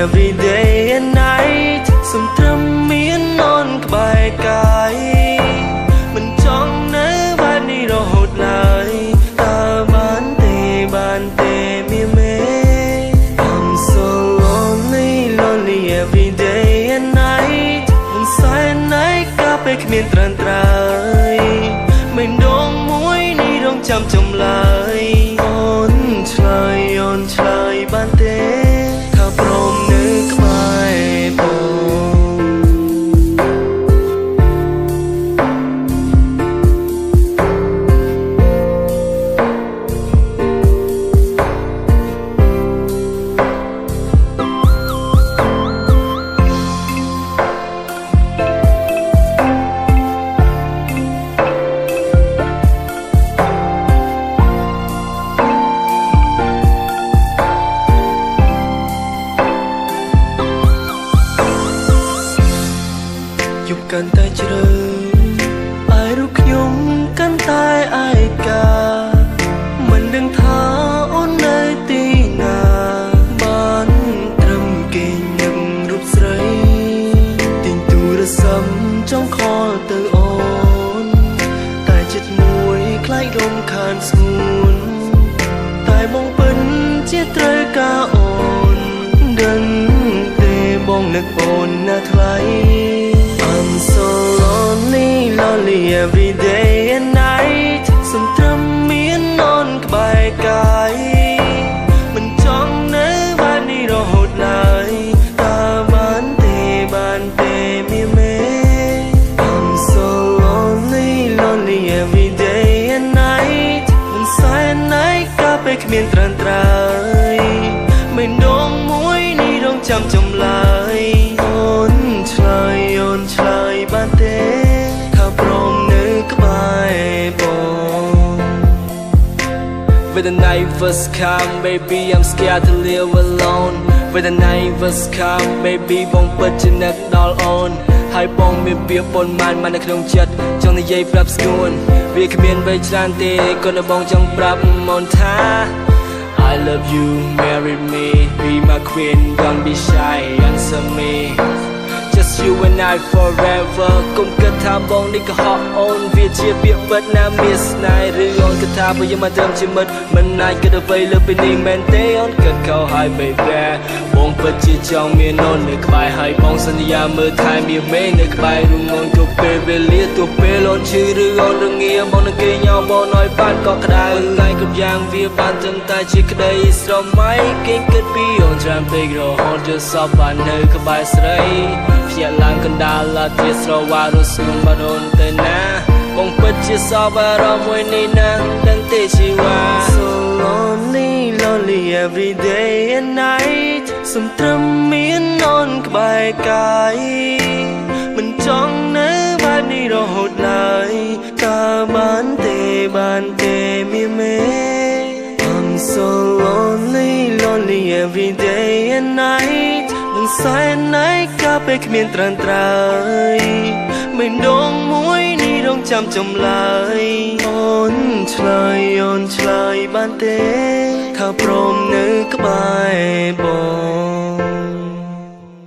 every day and night សំត្រឹមមាននន់ក្បែរកាយមិនចង់នៅបែបនេះរហូតឡើយតើបានទេមានមេ I'm so lonely lonely every day and night មិនសែនណៃកាពេលគ្មានត្រានត្រើយមិនដងមួយនេះរងចាំចំឡើយអូនឆ្លើយបានទេថាព្រមនៅក្បែរបងយប់កាន់តែជ្រៅអាយរូបខ្ញុំកាន់តែអាយកាមិនដឹងថាអូននៅទីណាបានត្រឹមគេញឹមរូបស្រីទិញទូរស័ព្ទចង់ខលទៅអូនតែចិត្តមួយខ្លាចរំខានស្ងួនតែបងពិនជាត្រូវការអូនដឹងទេបងនឹកអូនណាថ្លៃI'm so lonely lonely every day and night សំត្រឹមមាននន់ក្បែរកាយមិនចង់នៅបែបនេះរហូតឡើយតើបានទេមានមេ I'm so lonely lonely every day and night មិនសែនណៃកាពេលគ្មានត្រានត្រើយមិនដងមួយនេះរងចាំចំឡើយអូនឆ្លើយបានទេថាព្រមនៅក្បែរបង When the night was come baby I'm scared to live alone When the night was come baby បងពិតជានឹកដល់អូនហើយបងមានពាក្យប៉ុន្មាននៅក្នុងចិត្តចង់និយាយប្រាប់ស្ងួនវាគ្មានអ្វីច្រើនទេគាត់នៅបងចង់ប្រាប់អូនថា I love you marry me be my queen don't be shy answer me Just you and I forever គុំគិតថាបងនេះក៏ហក់អូនវាជាពាក្យពិតណាមានស្នេហ៍ឬអូនគិតថាបើយើងមកត្រឹមជាមិត្តមិនអាចគិតអ្វីលើពីនេះមែនទេអូនគិតខុសហើយ baby បងពិតជាចង់មានអូននៅក្បែរហើយបងសន្យាមើលថែមានមេនៅក្បែររួមអូនគ្រប់ពេលវេលាទោះពេលអូនឈឺឬអូនរងាបងនឹងគេញ៉ោបងឲ្យបានកក់ក្ដៅតែគ្រប់យ៉ាងវាបានត្រឹមតែជាក្តីស្រមៃគេគិតពីអូនច្រើនពេករហូតយកសពបាននៅក្បែរស្រីភ្ញាក់ឡើងកណ្ដាលឡាជាស្រវារស់នឹងបាដូនទៅណាបងពិតជាសោកអារម្មណ៍មួយនេះណាដឹងទេជីវ៉ា So lonely lonely every day and night សំត្រឹមមាននន់ក្បែរកាយមិនចង់នៅបែបនេះរហូតឡើយតើបានទេមានមេ I'm so lonely lonely every day and night មិនសែនណៃកាពេលគ្មានត្រានត្រើយមិនដងមួយនេះរងចាំចំឡើយអូនឆ្លើយបានទេថាព្រមនៅក្បែរបង